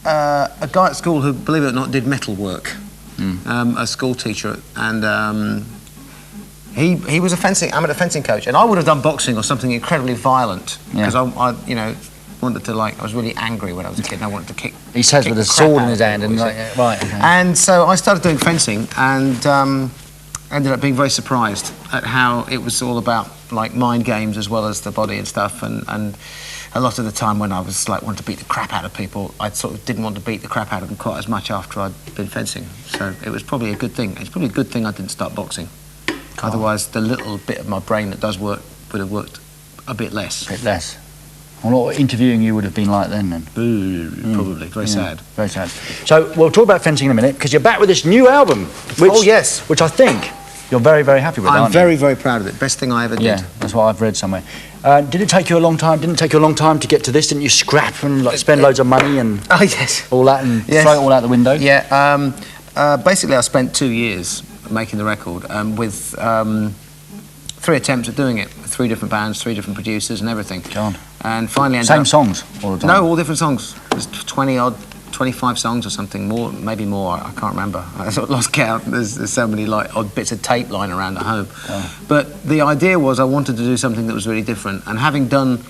a guy at school who, believe it or not, did metal work. A school teacher, and he was a amateur fencing coach, and I would have done boxing or something incredibly violent because I you know, wanted to I was really angry when I was a kid, and I wanted to kick. He says with a sword in his hand, and right. Okay. And so I started doing fencing, and ended up being very surprised at how it was all about like mind games as well as the body and stuff, and a lot of the time when I was wanted to beat the crap out of people, I sort of didn't want to beat the crap out of them quite as much after I'd been fencing. So it was probably a good thing. It's probably a good thing I didn't start boxing. Otherwise, the little bit of my brain that does work would have worked a bit less. A bit less. Well, what interviewing you would have been like then? Probably. Very sad. Very sad. So we'll talk about fencing in a minute, because you're back with this new album. Which I think you're very, very happy with, aren't you? I'm very, very proud of it. Best thing I ever did. Yeah, that's what I've read somewhere. Did it take you a long time? Didn't it take you a long time to get to this? Didn't you scrap and spend loads of money and all that and throw it all out the window? Yeah. Basically, I spent 2 years making the record with 3 attempts at doing it. 3 different bands, 3 different producers and everything. God. And finally Same songs all the time? No, all different songs. There's 25 songs or something, maybe more, I can't remember. I sort of lost count. There's so many odd bits of tape lying around at home. Oh. But the idea was I wanted to do something that was really different, and having done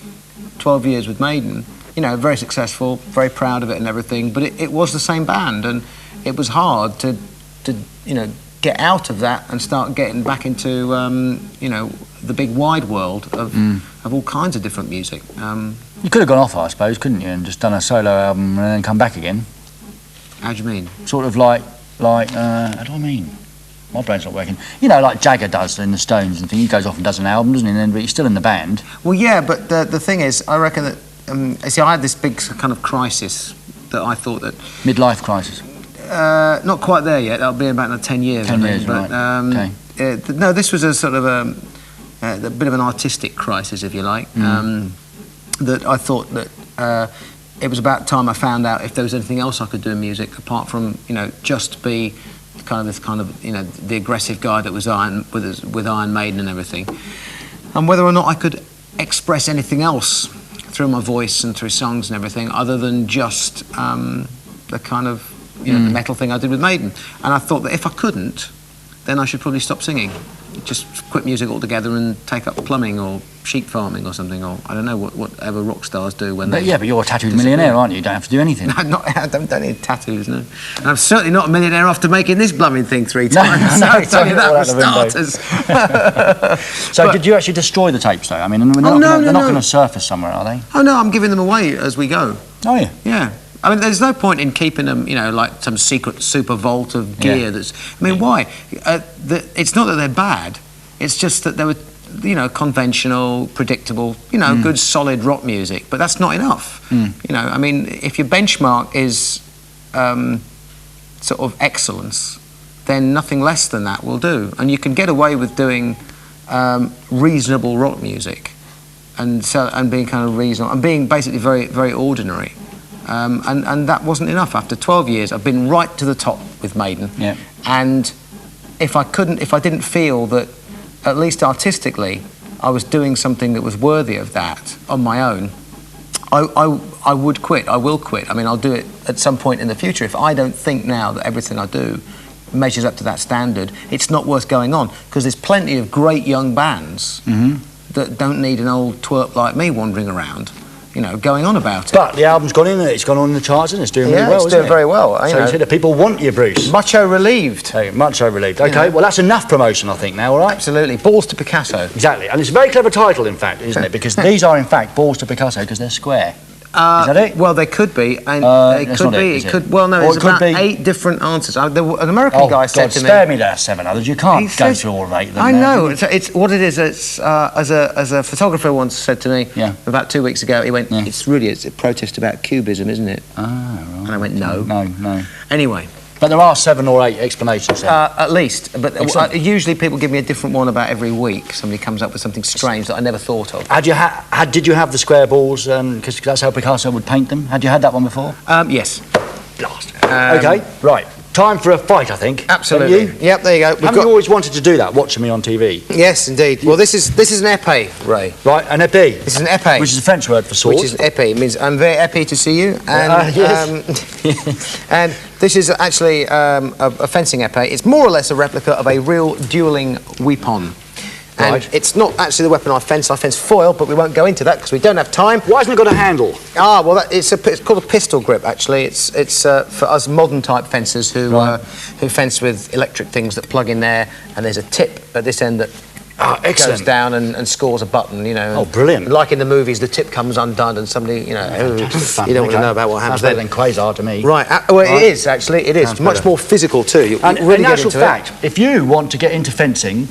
12 years with Maiden, you know, very successful, very proud of it and everything, but it was the same band, and it was hard to you know, get out of that and start getting back into you know, the big wide world of all kinds of different music. You could have gone off, I suppose, couldn't you, and just done a solo album and then come back again? How do you mean? Sort of like how do I mean? My brain's not working. You know, like Jagger does in the Stones and things. He goes off and does an album, doesn't he? But he's still in the band. Well, yeah, but the thing is, I reckon that see, I had this big kind of crisis that I thought that midlife crisis. Not quite there yet. That'll be about another 10 years. 10 years, but, right. Okay. No, this was a sort of a bit of an artistic crisis, if you like. That I thought that it was about time I found out if there was anything else I could do in music apart from, you know, just be you know, the aggressive guy that was with Iron Maiden and everything, and whether or not I could express anything else through my voice and through songs and everything other than just the kind of, you know, the metal thing I did with Maiden. And I thought that if I couldn't, then I should probably stop singing. Just quit music altogether and take up plumbing or sheep farming or something, or I don't know, whatever rock stars do when they... Yeah, but you're a tattooed millionaire, aren't you? You don't have to do anything. No, I don't need tattoos, no. And I'm certainly not a millionaire after making this blooming thing 3 times. No, I'll tell you that for starters. So did you actually destroy the tapes, though? I mean, they're not going to surface somewhere, are they? Oh, no, I'm giving them away as we go. Oh, yeah? Yeah. I mean, there's no point in keeping them, you know, like some secret super vault of gear that's... I mean, why? It's not that they're bad, it's just that they were, you know, conventional, predictable, you know, good, solid rock music, but that's not enough. You know, I mean, if your benchmark is sort of excellence, then nothing less than that will do. And you can get away with doing reasonable rock music and being kind of reasonable, and being basically very, very ordinary. And that wasn't enough. After 12 years, I've been right to the top with Maiden. Yeah. And if I didn't feel that, at least artistically, I was doing something that was worthy of that on my own, I would quit. I will quit. I mean, I'll do it at some point in the future. If I don't think now that everything I do measures up to that standard, it's not worth going on, because there's plenty of great young bands that don't need an old twerp like me wandering around, you know, going on about it. But the album's gone in, it's gone on in the charts, and it's doing really well, it's doing very well. So you said that people want you, Bruce. Mucho relieved. Hey, mucho relieved. Okay, well, that's enough promotion, I think, now, all right? Absolutely. Balls to Picasso. Exactly. And it's a very clever title, in fact, isn't it? Because these are, in fact, balls to Picasso, because they're square. Is that it? Well, they could be, and it could be. It could. Well, no, there's about 8 different answers. An American guy said to me, spare me there 7 others. You can't go through all 8 of them. I know. It's what it is. It's as a photographer once said to me about 2 weeks ago. He went, "It's a protest about cubism, isn't it?" Ah, right. And I went, "No, no." Anyway. But there are 7 or 8 explanations then. At least. But usually people give me a different one about every week. Somebody comes up with something strange that I never thought of. Did you have the square balls, because that's how Picasso would paint them? Had you had that one before? Yes. Blast. Okay, right. time for a fight, I think. Absolutely. Yep, there you go. Haven't you always wanted to do that, watching me on TV? Yes, indeed. Well, this is an épée, Ray. Right, an épée. This is an épée. Which is a French word for sword. Which is épée. It means I'm very happy to see you. And, yes. And this is actually a fencing épée. It's more or less a replica of a real duelling weapon. And right. It's not actually the weapon I fence foil, but we won't go into that because we don't have time. Why hasn't it got a handle? Ah, well, it's called a pistol grip, actually. It's for us modern-type fencers who fence with electric things that plug in there, and there's a tip at this end that goes down and scores a button, you know. Oh, brilliant. Like in the movies, the tip comes undone and somebody, you know, you don't want to know about what happens then. That's better than Quasar to me. Right, well, it is, actually. It is. Sounds much more physical, too. And in actual fact, if you want to get into fencing,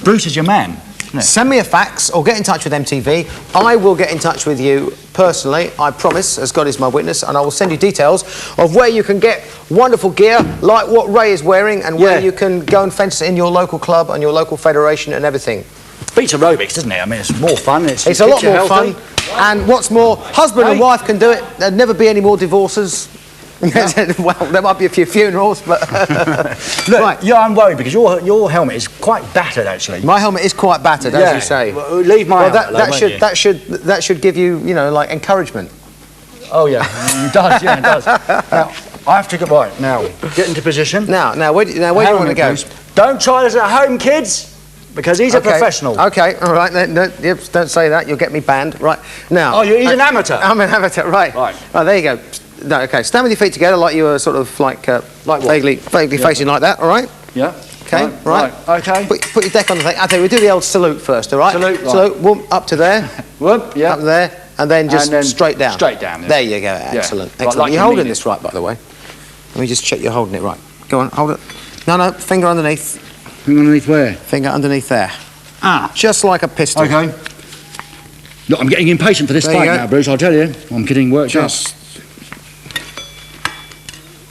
Bruce is your man. Send me a fax or get in touch with MTV. I will get in touch with you personally, I promise, as God is my witness, and I will send you details of where you can get wonderful gear like what Ray is wearing and where you can go and fence in your local club and your local federation and everything. Beats aerobics, doesn't it? I mean, it's more fun. It's a lot more fun. And what's more, husband and wife can do it. There'll never be any more divorces. Well, there might be a few funerals, but look, right. Yeah, I'm worried because your helmet is quite battered, actually. My helmet is quite battered, as you say. Well, leave my helmet that should give you, you know, like encouragement. Oh yeah, it does. Yeah, it does. Now I have to get right now. Get into position. Now where do you want to go? Please. Don't try this at home, kids, because he's a professional. Okay, all right. Don't say that. You'll get me banned. Right now. Oh, he's an amateur. I'm an amateur. Right. Right. Oh, there you go. No, okay. Stand with your feet together, like you were sort of like vaguely facing like that. All right. Yeah. Okay. Right. Okay. Put your deck on the thing. Okay. We do the old salute first. All right. Salute. Right. Salute. Whoop, up to there. Whoop. Yeah. Up there, and then just straight down. Straight down. Yeah. There you go. Excellent. Yeah. Excellent. Like you're holding this right, by the way. Let me just check you're holding it right. Go on. Hold it. No. Finger underneath. Finger underneath where? Finger underneath there. Ah. Just like a pistol. Okay. Look, I'm getting impatient for this fight now, Bruce. I'll tell you. I'm getting worked up.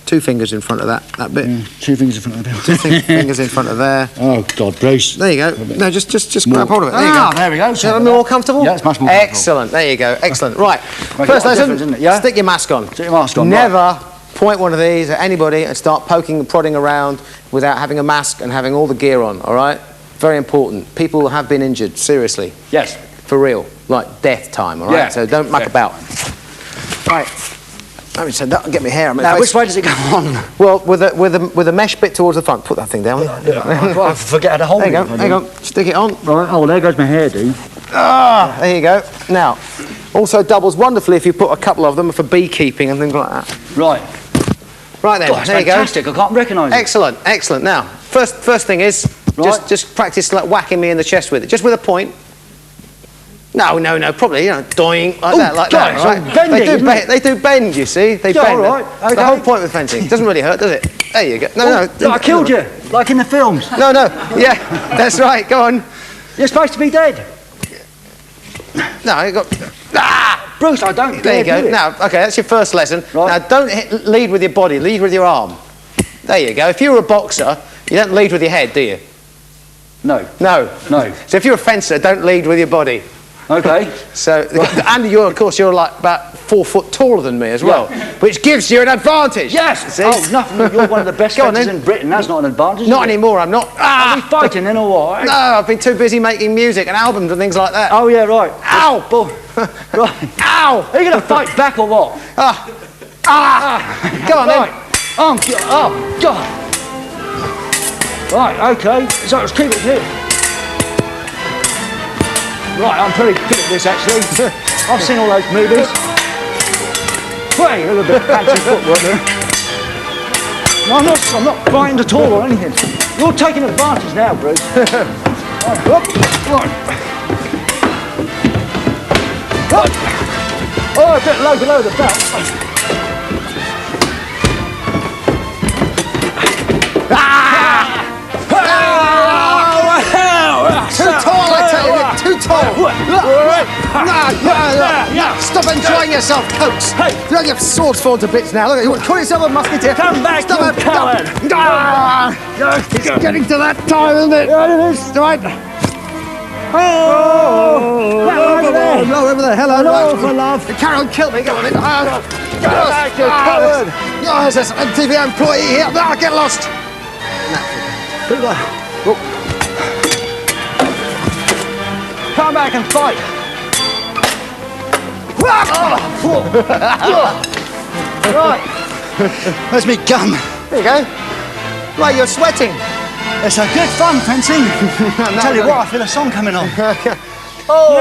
Two fingers in front of that bit. Yeah, 2 fingers in front of that. 2 fingers in front of there. Oh God, Bruce. There you go. No, just grab hold of it. There you go. There we go. Is that more comfortable? Yeah, it's much more comfortable. Excellent. There you go. Excellent. Right. First lesson. Yeah? Stick your mask on. Stick your mask on. Never point one of these at anybody and start poking and prodding around without having a mask and having all the gear on. All right. Very important. People have been injured seriously. Yes. For real. Like death time. All right. Yeah. So don't muck about. Right. Let me say that and get my hair on my face. Now, which way does it go on? Well, with a mesh bit towards the front. Put that thing down. I forget how to hold it. There you go. There you go. Stick it on. Right. Oh, there goes my hair, dude. Ah, there you go. Now, also doubles wonderfully if you put a couple of them for beekeeping and things like that. Right. Right then. God, there you go. Fantastic. I can't recognise it. Excellent. Excellent. Now, first thing is just practice like whacking me in the chest with it, just with a point. No, probably, you know, doing like that, right? Bending, they do bend, you see. They bend. All right. Okay. The whole point with fencing. It doesn't really hurt, does it? There you go. No. I killed you, like in the films. No. Yeah, that's right. Go on. You're supposed to be dead. No, you got... Ah! Bruce, I don't There you go. Now, okay, that's your first lesson. Right. Now, don't lead with your body, lead with your arm. There you go. If you were a boxer, you don't lead with your head, do you? No. So if you're a fencer, don't lead with your body. Okay. So, and you're like about 4 foot taller than me as well, which gives you an advantage. Yes. See? Oh, nothing. You're one of the best fencers in Britain. That's not an advantage. Not anymore. I'm not. Are we fighting then, or what? No, I've been too busy making music and albums and things like that. Oh yeah, right. Ow! Right. Ow! Are you going to fight back or what? Go on right. then. Oh God. Right. Okay. So let's keep it here. Right, I'm pretty good at this actually. I've seen all those movies. Wait, a little bit of fancy footwork there. No, I'm not frightened at all or anything. You're taking advantage now, Bruce. Right, up, right. Up. Oh, a bit low below the belt. Too tall, I tell you, Nick, too tall. Stop enjoying yourself, Coates. Hey. Your sword's falling to bits now. Look, you call yourself a musketeer. Come back, you coward. It's getting to that time, isn't it? Yeah, it is. Right. Oh, over there. Hello, over there. Hello. Hello, for love. Carol, kill me. Go on then. Oh, there's an MTV employee here. No, get lost. Come back and fight. Right. Where's me gun? There you go. Right, you're sweating. It's a good fun fencing. I tell you what, I feel a song coming on. Oh.